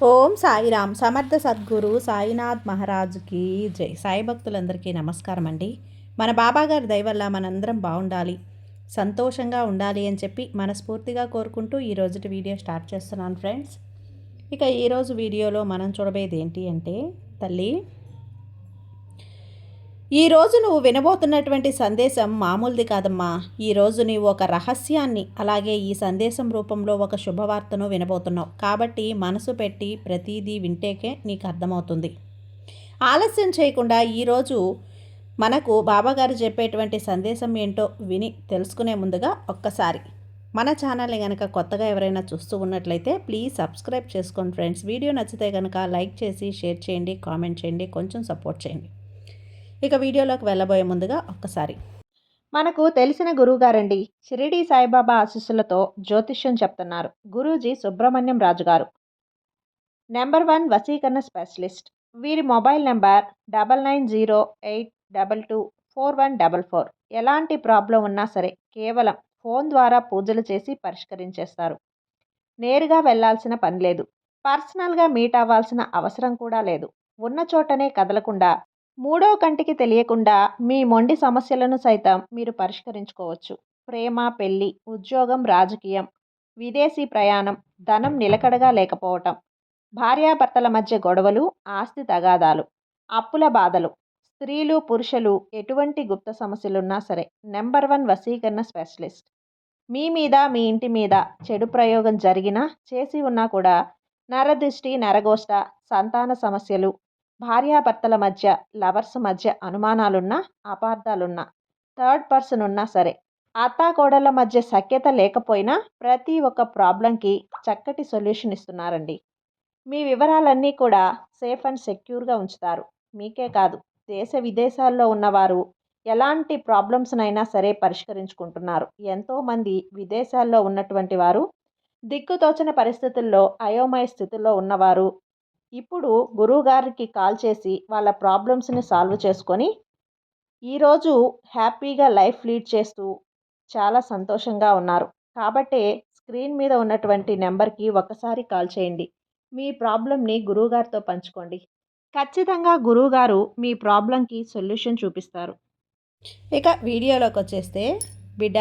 ఓం సాయిరామ్. సమర్థ సద్గురు సాయినాథ్ మహారాజుకి జై. సాయి భక్తులందరికీ నమస్కారం అండి. మన బాబాగారి దయ వల్ల మనందరం బాగుండాలి, సంతోషంగా ఉండాలి అని చెప్పి మనస్ఫూర్తిగా కోరుకుంటూ ఈ రోజుటి వీడియో స్టార్ట్ చేస్తున్నాను ఫ్రెండ్స్. ఇక ఈరోజు వీడియోలో మనం చూడబోయేది ఏంటి అంటే, తల్లి, ఈరోజు నువ్వు వినబోతున్నటువంటి సందేశం మామూలుది కాదమ్మా. ఈరోజు నీవు ఒక రహస్యాన్ని, అలాగే ఈ సందేశం రూపంలో ఒక శుభవార్తను వినబోతున్నావు. కాబట్టి మనసు పెట్టి ప్రతిదీ వింటేకే నీకు అర్థమవుతుంది. ఆలస్యం చేయకుండా ఈరోజు మనకు బాబాగారు చెప్పేటువంటి సందేశం ఏంటో విని తెలుసుకునే ముందుగా ఒక్కసారి మన ఛానల్ని కనుక కొత్తగా ఎవరైనా చూస్తూ ఉన్నట్లయితే ప్లీజ్ సబ్స్క్రైబ్ చేసుకోండి ఫ్రెండ్స్. వీడియో నచ్చితే కనుక లైక్ చేసి షేర్ చేయండి, కామెంట్ చేయండి, కొంచెం సపోర్ట్ చేయండి. ఇక వీడియోలోకి వెళ్ళబోయే ముందుగా ఒక్కసారి మనకు తెలిసిన గురువుగారండి, షిరిడి సాయిబాబా ఆశీస్సులతో జ్యోతిష్యం చెప్తున్నారు గురూజీ సుబ్రహ్మణ్యం రాజు గారు, నెంబర్ 1 వశీకరణ స్పెషలిస్ట్. వీరి మొబైల్ నెంబర్ 9908224144. ఎలాంటి ప్రాబ్లం ఉన్నా సరే కేవలం ఫోన్ ద్వారా పూజలు చేసి పరిష్కరించేస్తారు. నేరుగా వెళ్లాల్సిన పని లేదు, పర్సనల్గా మీట్ అవ్వాల్సిన అవసరం కూడా లేదు. ఉన్న చోటనే కదలకుండా, మూడో కంటికి తెలియకుండా మీ మొండి సమస్యలను సైతం మీరు పరిష్కరించుకోవచ్చు. ప్రేమ, పెళ్లి, ఉద్యోగం, రాజకీయం, విదేశీ ప్రయాణం, ధనం నిలకడగా లేకపోవటం, భార్యాభర్తల మధ్య గొడవలు, ఆస్తి తగాదాలు, అప్పుల బాధలు, స్త్రీలు పురుషులు ఎటువంటి గుప్త సమస్యలున్నా సరే నెంబర్ 1 వశీకరణ స్పెషలిస్ట్. మీ మీద, మీ ఇంటి మీద చెడు ప్రయోగం జరిగినా, చేసి ఉన్నా కూడా నరదృష్టి, నరగోష్ట, సంతాన సమస్యలు, భార్యాభర్తల మధ్య, లవర్స్ మధ్య అనుమానాలున్నా, అపార్థాలున్నా, థర్డ్ పర్సన్ ఉన్నా సరే, అత్తాకోడళ్ళ మధ్య సఖ్యత లేకపోయినా ప్రతి ఒక్క ప్రాబ్లంకి చక్కటి సొల్యూషన్ ఇస్తున్నారండి. మీ వివరాలన్నీ కూడా సేఫ్ అండ్ సెక్యూర్గా ఉంచుతారు. మీకే కాదు, దేశ విదేశాల్లో ఉన్నవారు ఎలాంటి ప్రాబ్లమ్స్నైనా సరే పరిష్కరించుకుంటున్నారు. ఎంతోమంది విదేశాల్లో ఉన్నటువంటి వారు, దిక్కుతోచని పరిస్థితుల్లో అయోమయ స్థితిలో ఉన్నవారు ఇప్పుడు గురువుగారికి కాల్ చేసి వాళ్ళ ప్రాబ్లమ్స్ని సాల్వ్ చేసుకొని ఈరోజు హ్యాపీగా లైఫ్ లీడ్ చేస్తూ చాలా సంతోషంగా ఉన్నారు. కాబట్టే స్క్రీన్ మీద ఉన్నటువంటి నెంబర్కి ఒకసారి కాల్ చేయండి. మీ ప్రాబ్లంని గురువుగారితో పంచుకోండి. ఖచ్చితంగా గురువుగారు మీ ప్రాబ్లంకి సొల్యూషన్ చూపిస్తారు. ఇక వీడియోలోకి వచ్చేస్తే, బిడ్డ,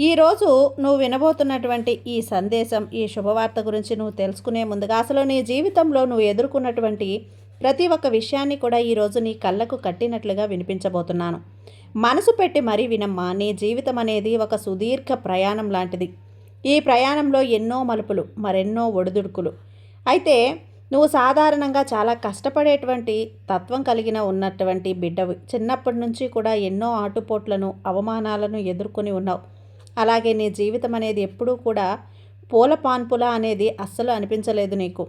ఈరోజు నువ్వు వినబోతున్నటువంటి ఈ సందేశం, ఈ శుభవార్త గురించి నువ్వు తెలుసుకునే ముందుగా అసలు నీ జీవితంలో నువ్వు ఎదుర్కొన్నటువంటి ప్రతి ఒక్క విషయాన్ని కూడా ఈరోజు నీ కళ్ళకు కట్టినట్లుగా వినిపించబోతున్నాను. మనసు పెట్టి మరీ వినమ్మా. నీ జీవితం అనేది ఒక సుదీర్ఘ ప్రయాణం లాంటిది. ఈ ప్రయాణంలో ఎన్నో మలుపులు, మరెన్నో ఒడిదుడుకులు. అయితే నువ్వు సాధారణంగా చాలా కష్టపడేటువంటి తత్వం కలిగిన ఉన్నటువంటి బిడ్డవి. చిన్నప్పటి నుంచి కూడా ఎన్నో ఆటుపోట్లను, అవమానాలను ఎదుర్కొని ఉన్నావు. అలాగే నీ జీవితం అనేది ఎప్పుడూ కూడా పూల పాన్పుల అనేది అస్సలు అనిపించలేదు నీకు.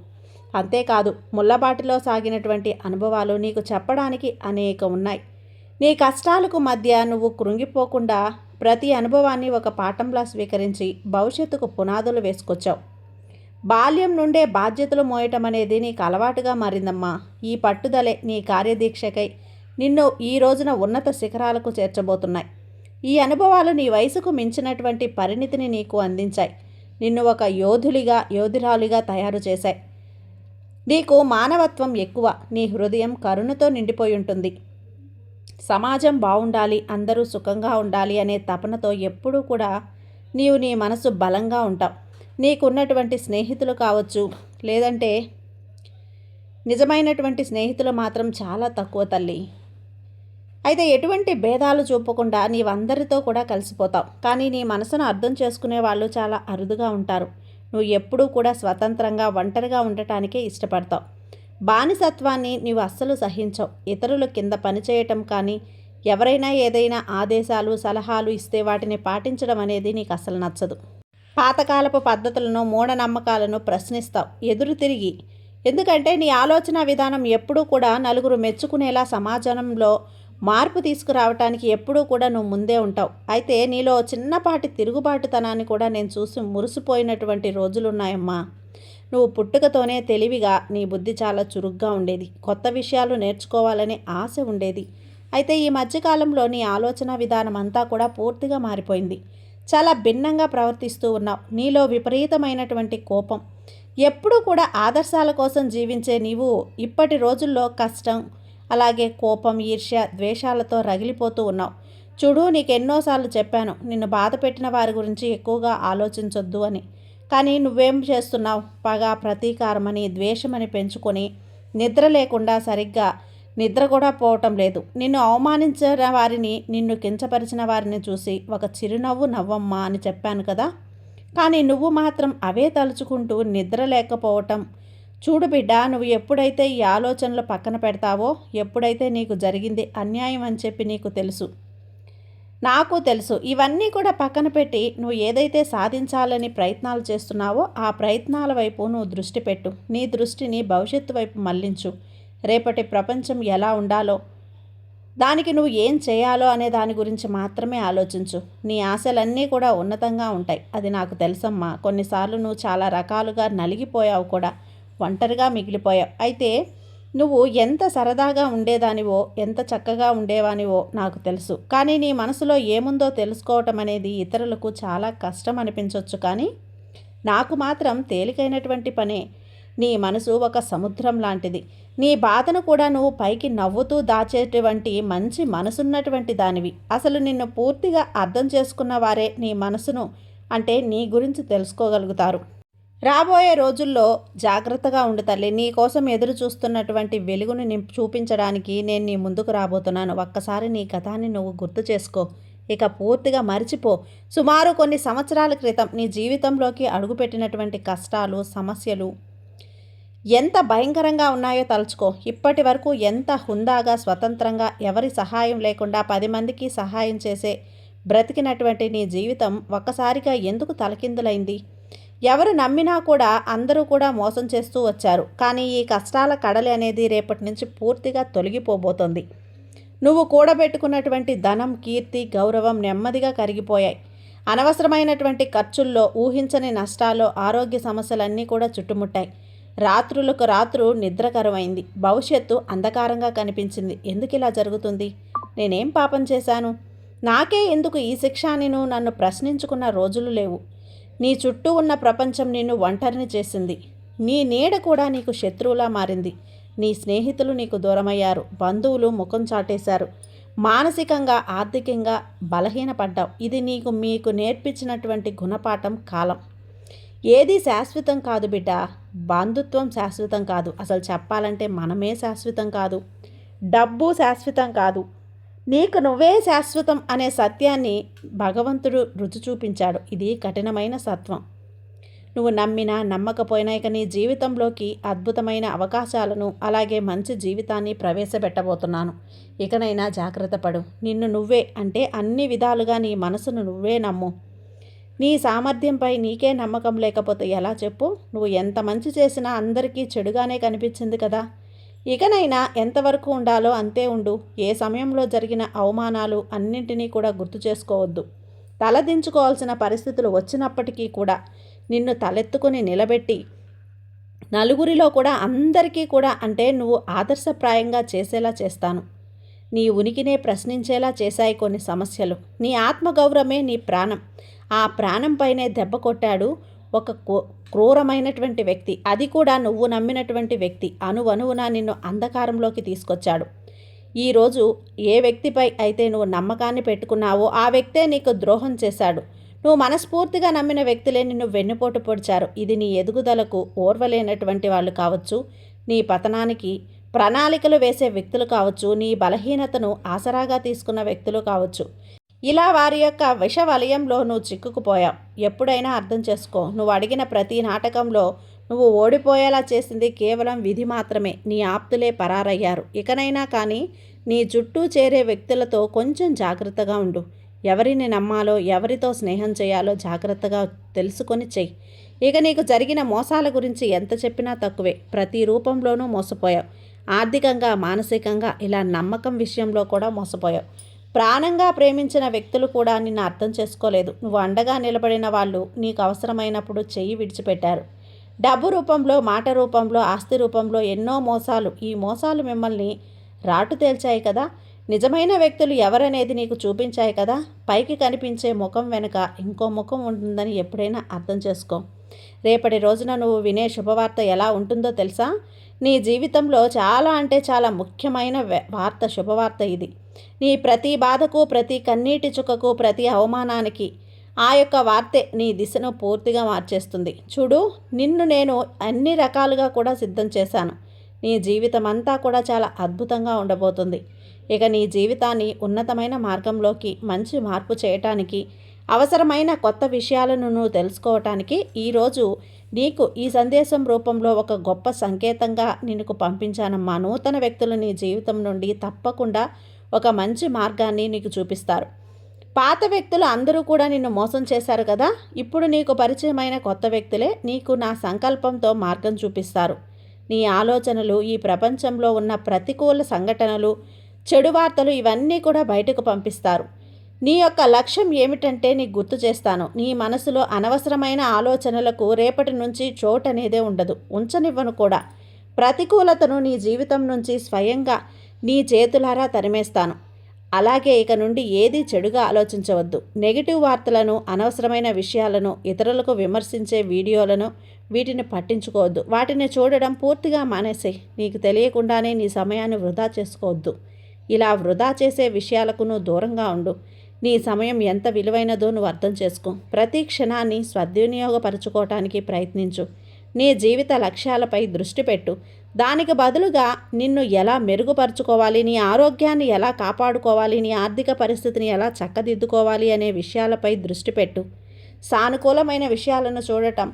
అంతేకాదు, ముళ్ళబాటిలో సాగినటువంటి అనుభవాలు నీకు చెప్పడానికి అనేక ఉన్నాయి. నీ కష్టాలకు మధ్య నువ్వు కృంగిపోకుండా ప్రతి అనుభవాన్ని ఒక పాఠంలా స్వీకరించి భవిష్యత్తుకు పునాదులు వేసుకొచ్చావు. బాల్యం నుండే బాధ్యతలు మోయటం అనేది నీకు అలవాటుగా మారిందమ్మా. ఈ పట్టుదలే నీ కార్యదీక్షకై నిన్ను ఈ రోజున ఉన్నత శిఖరాలకు చేర్చబోతున్నాయి. ఈ అనుభవాలు నీ వయసుకు మించినటువంటి పరిణితిని నీకు అందించాయి. నిన్ను ఒక యోధురాలిగా తయారు చేశాయి. నీకు మానవత్వం ఎక్కువ. నీ హృదయం కరుణతో నిండిపోయి ఉంటుంది. సమాజం బాగుండాలి, అందరూ సుఖంగా ఉండాలి అనే తపనతో ఎప్పుడూ కూడా నీవు నీ మనసు బలంగా ఉంటావు. నీకున్నటువంటి స్నేహితులు కావచ్చు, లేదంటే నిజమైనటువంటి స్నేహితులు మాత్రం చాలా తక్కువ తల్లి. అయితే ఎటువంటి భేదాలు చూపకుండా నీవందరితో కూడా కలిసిపోతావు. కానీ నీ మనసును అర్థం చేసుకునే వాళ్ళు చాలా అరుదుగా ఉంటారు. నువ్వు ఎప్పుడూ కూడా స్వతంత్రంగా, ఒంటరిగా ఉండటానికే ఇష్టపడతావు. బానిసత్వాన్ని నీవు అస్సలు సహించవు. ఇతరుల కింద పనిచేయటం కానీ, ఎవరైనా ఏదైనా ఆదేశాలు, సలహాలు ఇస్తే వాటిని పాటించడం అనేది నీకు అస్సలు నచ్చదు. పాతకాలపు పద్ధతులను, మూఢనమ్మకాలను ప్రశ్నిస్తావు ఎదురు తిరిగి. ఎందుకంటే నీ ఆలోచన విధానం ఎప్పుడూ కూడా నలుగురు మెచ్చుకునేలా, సమాజంలో మార్పు తీసుకురావటానికి ఎప్పుడూ కూడా నువ్వు ముందే ఉంటావు. అయితే నీలో చిన్నపాటి తిరుగుబాటుతనాన్ని కూడా నేను చూసి మురిసిపోయినటువంటి రోజులున్నాయమ్మా. నువ్వు పుట్టుకతోనే తెలివిగా, నీ బుద్ధి చాలా చురుగ్గా ఉండేది. కొత్త విషయాలు నేర్చుకోవాలనే ఆశ ఉండేది. అయితే ఈ మధ్యకాలంలో నీ ఆలోచన విధానం అంతా కూడా పూర్తిగా మారిపోయింది. చాలా భిన్నంగా ప్రవర్తిస్తూ ఉన్నావు. నీలో విపరీతమైనటువంటి కోపం, ఎప్పుడూ కూడా ఆదర్శాల కోసం జీవించే నీవు ఇప్పటి రోజుల్లో కష్టం, అలాగే కోపం, ఈర్ష్య, ద్వేషాలతో రగిలిపోతూ ఉన్నావు. చూడు, నీకెన్నోసార్లు చెప్పాను నిన్ను బాధ పెట్టిన వారి గురించి ఎక్కువగా ఆలోచించొద్దు అని. కానీ నువ్వేం చేస్తున్నావు? పగ, ప్రతీకారమని, ద్వేషమని పెంచుకొని నిద్ర లేకుండా సరిగ్గా నిద్ర కూడా పోవటం లేదు. నిన్ను అవమానించిన వారిని, నిన్ను కించపరిచిన వారిని చూసి ఒక చిరునవ్వు నవ్వమ్మా అని చెప్పాను కదా. కానీ నువ్వు మాత్రం అవే తలుచుకుంటూ నిద్ర లేకపోవటం. చూడు బిడ్డ, నువ్వు ఎప్పుడైతే ఈ ఆలోచనలు పక్కన పెడతావో, ఎప్పుడైతే నీకు జరిగింది అన్యాయం అని చెప్పి నీకు తెలుసు, నాకు తెలుసు, ఇవన్నీ కూడా పక్కన పెట్టి నువ్వు ఏదైతే సాధించాలని ప్రయత్నాలు చేస్తున్నావో ఆ ప్రయత్నాల వైపు నువ్వు దృష్టి పెట్టు. నీ దృష్టిని భవిష్యత్తు వైపు మళ్లించు. రేపటి ప్రపంచం ఎలా ఉండాలో, దానికి నువ్వు ఏం చేయాలో అనే దాని గురించి మాత్రమే ఆలోచించు. నీ ఆశలన్నీ కూడా ఉన్నతంగా ఉంటాయి, అది నాకు తెలుసమ్మా. కొన్నిసార్లు నువ్వు చాలా రకాలుగా నలిగిపోయావు కూడా, ఒంటరిగా మిగిలిపోయావు. అయితే నువ్వు ఎంత సరదాగా ఉండేదానివో, ఎంత చక్కగా ఉండేవానివో నాకు తెలుసు. కానీ నీ మనసులో ఏముందో తెలుసుకోవటం అనేది ఇతరులకు చాలా కష్టం అనిపించవచ్చు, కానీ నాకు మాత్రం తేలికైనటువంటి పనే. నీ మనసు ఒక సముద్రం లాంటిది. నీ బాధను కూడా నువ్వు పైకి నవ్వుతూ దాచేటువంటి మంచి మనసున్నటువంటి దానివి. అసలు నిన్ను పూర్తిగా అర్థం చేసుకున్న వారే నీ మనసును, అంటే నీ గురించి తెలుసుకోగలుగుతారు. రాబోయే రోజుల్లో జాగ్రత్తగా ఉండు తల్లి. నీ కోసం ఎదురు చూస్తున్నటువంటి వెలుగును చూపించడానికి నేను నీ ముందుకు రాబోతున్నాను. ఒక్కసారి నీ గతాన్ని నువ్వు గుర్తు చేసుకో. ఇక పూర్తిగా మరిచిపో. సుమారు కొన్ని సంవత్సరాల క్రితం నీ జీవితంలోకి అడుగుపెట్టినటువంటి కష్టాలు, సమస్యలు ఎంత భయంకరంగా ఉన్నాయో తలుచుకో. ఇప్పటి వరకు ఎంత హుందాగా, స్వతంత్రంగా, ఎవరి సహాయం లేకుండా 10 మందికి సహాయం చేసే బ్రతికినటువంటి నీ జీవితం ఒక్కసారిగా ఎందుకు తలకిందులైంది? ఎవరు నమ్మినా కూడా అందరూ కూడా మోసం చేస్తూ వచ్చారు. కానీ ఈ కష్టాల కడలి అనేది రేపటి నుంచి పూర్తిగా తొలగిపోబోతోంది. నువ్వు కూడబెట్టుకున్నటువంటి ధనం, కీర్తి, గౌరవం నెమ్మదిగా కరిగిపోయాయి. అనవసరమైనటువంటి ఖర్చుల్లో, ఊహించని నష్టాల్లో, ఆరోగ్య సమస్యలన్నీ కూడా చుట్టుముట్టాయి. రాత్రులకు రాత్రు నిద్రకరమైంది. భవిష్యత్తు అంధకారంగా కనిపించింది. ఎందుకు ఇలా జరుగుతుంది? నేనేం పాపం చేశాను? నాకే ఎందుకు ఈ శిక్ష అని నువ్వు నన్ను ప్రశ్నించుకున్న రోజులు లేవు. నీ చుట్టూ ఉన్న ప్రపంచం నిన్ను ఒంటరిని చేసింది. నీ నీడ కూడా నీకు శత్రువులా మారింది. నీ స్నేహితులు నీకు దూరమయ్యారు. బంధువులు ముఖం చాటేశారు. మానసికంగా, ఆర్థికంగా బలహీనపడ్డావు. ఇది మీకు నేర్పించినటువంటి గుణపాఠం. కాలం ఏది శాశ్వతం కాదు బిడ్డ. బంధుత్వం శాశ్వతం కాదు. అసలు చెప్పాలంటే మనమే శాశ్వతం కాదు. డబ్బు శాశ్వతం కాదు. నీకు నువ్వే శాశ్వతం అనే సత్యాన్ని భగవంతుడు రుచి చూపించాడు. ఇది కఠినమైన సత్వం. నువ్వు నమ్మినా నమ్మకపోయినా ఇక నీ జీవితంలోకి అద్భుతమైన అవకాశాలను, అలాగే మంచి జీవితాన్ని ప్రవేశపెట్టబోతున్నాను. ఇకనైనా జాగ్రత్త పడు. నిన్ను నువ్వే, అంటే అన్ని విధాలుగా నీ మనసును నువ్వే నమ్ము. నీ సామర్థ్యంపై నీకే నమ్మకం లేకపోతే ఎలా చెప్పు? నువ్వు ఎంత మంచి చేసినా అందరికీ చెడుగానే కనిపించింది కదా. ఇకనైనా ఎంతవరకు ఉండాలో అంతే ఉండు. ఏ సమయంలో జరిగిన అవమానాలు అన్నింటినీ కూడా గుర్తు చేసుకోవద్దు. తలదించుకోవాల్సిన పరిస్థితులు వచ్చినప్పటికీ కూడా నిన్ను తలెత్తుకుని నిలబెట్టి నలుగురిలో కూడా, అందరికీ కూడా, అంటే నువ్వు ఆదర్శప్రాయంగా చేసేలా చేస్తాను. నీ ఉనికినే ప్రశ్నించేలా చేశాయి కొన్ని సమస్యలు. నీ ఆత్మగౌరవమే నీ ప్రాణం. ఆ ప్రాణంపైనే దెబ్బ కొట్టాడు ఒక క్రూరమైనటువంటి వ్యక్తి. అది కూడా నువ్వు నమ్మినటువంటి వ్యక్తి. అణువణువున నిన్ను అంధకారంలోకి తీసుకొచ్చాడు. ఈరోజు ఏ వ్యక్తిపై అయితే నువ్వు నమ్మకాన్ని పెట్టుకున్నావో ఆ వ్యక్తే నీకు ద్రోహం చేశాడు. నువ్వు మనస్ఫూర్తిగా నమ్మిన వ్యక్తులే నిన్ను వెన్నుపోటు పొడిచారు. ఇది నీ ఎదుగుదలకు ఓర్వలేనటువంటి వాళ్ళు కావచ్చు, నీ పతనానికి ప్రణాళికలు వేసే వ్యక్తులు కావచ్చు, నీ బలహీనతను ఆసరాగా తీసుకున్న వ్యక్తులు కావచ్చు. ఇలా వారి యొక్క విష వలయంలో నువ్వు చిక్కుకుపోయావు. ఎప్పుడైనా అర్థం చేసుకో, నువ్వు అడిగిన ప్రతి నాటకంలో నువ్వు ఓడిపోయేలా చేసింది కేవలం విధి మాత్రమే. నీ ఆప్తులే పరారయ్యారు. ఇకనైనా కానీ నీ చుట్టూ చేరే వ్యక్తులతో కొంచెం జాగ్రత్తగా ఉండు. ఎవరిని నమ్మాలో, ఎవరితో స్నేహం చేయాలో జాగ్రత్తగా తెలుసుకొని చెయ్యి. ఇక నీకు జరిగిన మోసాల గురించి ఎంత చెప్పినా తక్కువే. ప్రతి రూపంలోనూ మోసపోయావు. ఆర్థికంగా, మానసికంగా, ఇలా నమ్మకం విషయంలో కూడా మోసపోయావు. ప్రాణంగా ప్రేమించిన వ్యక్తులు కూడా నిన్ను అర్థం చేసుకోలేదు. నువ్వు అండగా నిలబడిన వాళ్ళు నీకు అవసరమైనప్పుడు చెయ్యి విడిచిపెట్టారు. డబ్బు రూపంలో, మాట రూపంలో, ఆస్తి రూపంలో ఎన్నో మోసాలు. ఈ మోసాలు మిమ్మల్ని రాటు తేల్చాయి కదా. నిజమైన వ్యక్తులు ఎవరనేది నీకు చూపించాయి కదా. పైకి కనిపించే ముఖం వెనుక ఇంకో ముఖం ఉంటుందని ఎప్పుడైనా అర్థం చేసుకో. రేపటి రోజున నువ్వు వినే శుభవార్త ఎలా ఉంటుందో తెలుసా? నీ జీవితంలో చాలా అంటే చాలా ముఖ్యమైన శుభవార్త ఇది. నీ ప్రతి బాధకు, ప్రతి కన్నీటి చుక్కకు, ప్రతి అవమానానికి ఆ యొక్క వార్తే నీ దిశను పూర్తిగా మార్చేస్తుంది. చూడు, నిన్ను నేను అన్ని రకాలుగా కూడా సిద్ధం చేశాను. నీ జీవితం అంతా కూడా చాలా అద్భుతంగా ఉండబోతుంది. ఇక నీ జీవితాన్ని ఉన్నతమైన మార్గంలోకి మంచి మార్పు చేయటానికి, అవసరమైన కొత్త విషయాలను నువ్వు తెలుసుకోవటానికి ఈరోజు నీకు ఈ సందేశం రూపంలో ఒక గొప్ప సంకేతంగా నిన్ను పంపించానమ్మా. నూతన వ్యక్తులు నీ జీవితం నుండి తప్పకుండా ఒక మంచి మార్గాన్ని నీకు చూపిస్తారు. పాత వ్యక్తులు అందరూ కూడా నిన్ను మోసం చేశారు కదా. ఇప్పుడు నీకు పరిచయమైన కొత్త వ్యక్తులే నీకు నా సంకల్పంతో మార్గం చూపిస్తారు. నీ ఆలోచనలు, ఈ ప్రపంచంలో ఉన్న ప్రతికూల సంఘటనలు, చెడు వార్తలు ఇవన్నీ కూడా బయటకు పంపిస్తారు. నీ యొక్క లక్ష్యం ఏమిటంటే నీకు గుర్తు చేస్తాను. నీ మనసులో అనవసరమైన ఆలోచనలకు రేపటి నుంచి చోటు అనేదే ఉండదు, ఉంచనివ్వను కూడా. ప్రతికూలతను నీ జీవితం నుంచి స్వయంగా నీ చేతులారా తరిమేస్తాను. అలాగే ఇక నుండి ఏది చెడుగా ఆలోచించవద్దు. నెగిటివ్ వార్తలను, అనవసరమైన విషయాలను, ఇతరులకు విమర్శించే వీడియోలను వీటిని పట్టించుకోవద్దు. వాటిని చూడడం పూర్తిగా మానేసేయి. నీకు తెలియకుండానే నీ సమయాన్ని వృధా చేసుకోవద్దు. ఇలా వృధా చేసే విషయాలకు నువ్వు దూరంగా ఉండు. నీ సమయం ఎంత విలువైనదో నువ్వు అర్థం చేసుకో. ప్రతి క్షణాన్ని సద్వినియోగపరచుకోవటానికి ప్రయత్నించు. నీ జీవిత లక్ష్యాలపై దృష్టి పెట్టు. దానికి బదులుగా నిన్ను ఎలా మెరుగుపరుచుకోవాలి, నీ ఆరోగ్యాన్ని ఎలా కాపాడుకోవాలి, నీ ఆర్థిక పరిస్థితిని ఎలా చక్కదిద్దుకోవాలి అనే విషయాలపై దృష్టి పెట్టు. సానుకూలమైన విషయాలను చూడటం,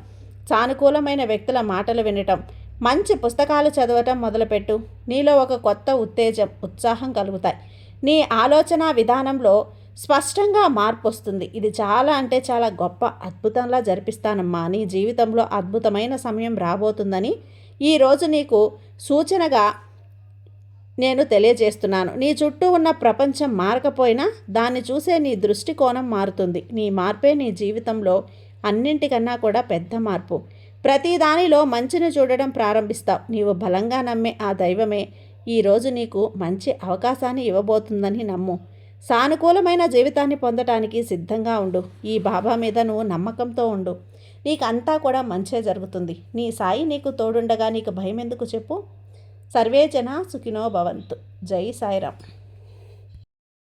సానుకూలమైన వ్యక్తుల మాటలు వినటం, మంచి పుస్తకాలు చదవటం మొదలుపెట్టు. నీలో ఒక కొత్త ఉత్తేజం, ఉత్సాహం కలుగుతాయి. నీ ఆలోచన విధానంలో స్పష్టంగా మార్పు వస్తుంది. ఇది చాలా అంటే చాలా గొప్ప అద్భుతంలా జరిపిస్తానమ్మా. నీ జీవితంలో అద్భుతమైన సమయం రాబోతుందని ఈరోజు నీకు సూచనగా నేను తెలియజేస్తున్నాను. నీ చుట్టూ ఉన్న ప్రపంచం మారకపోయినా దాన్ని చూసే నీ దృష్టికోణం మారుతుంది. నీ మార్పే నీ జీవితంలో అన్నింటికన్నా కూడా పెద్ద మార్పు. ప్రతి దానిలో మంచిని చూడడం ప్రారంభిస్తావు. నీవు బలంగా నమ్మే ఆ దైవమే ఈరోజు నీకు మంచి అవకాశాన్ని ఇవ్వబోతుందని నమ్ము. సానుకూలమైన జీవితాన్ని పొందటానికి సిద్ధంగా ఉండు. ఈ బాబా మీద నువ్వు నమ్మకంతో ఉండు. నీకు అంతా కూడా మంచే జరుగుతుంది. నీ సాయి నీకు తోడుండగా నీకు భయం ఎందుకు చెప్పు. సర్వే జన సుఖినో భవంతు. జై సాయిరామ్.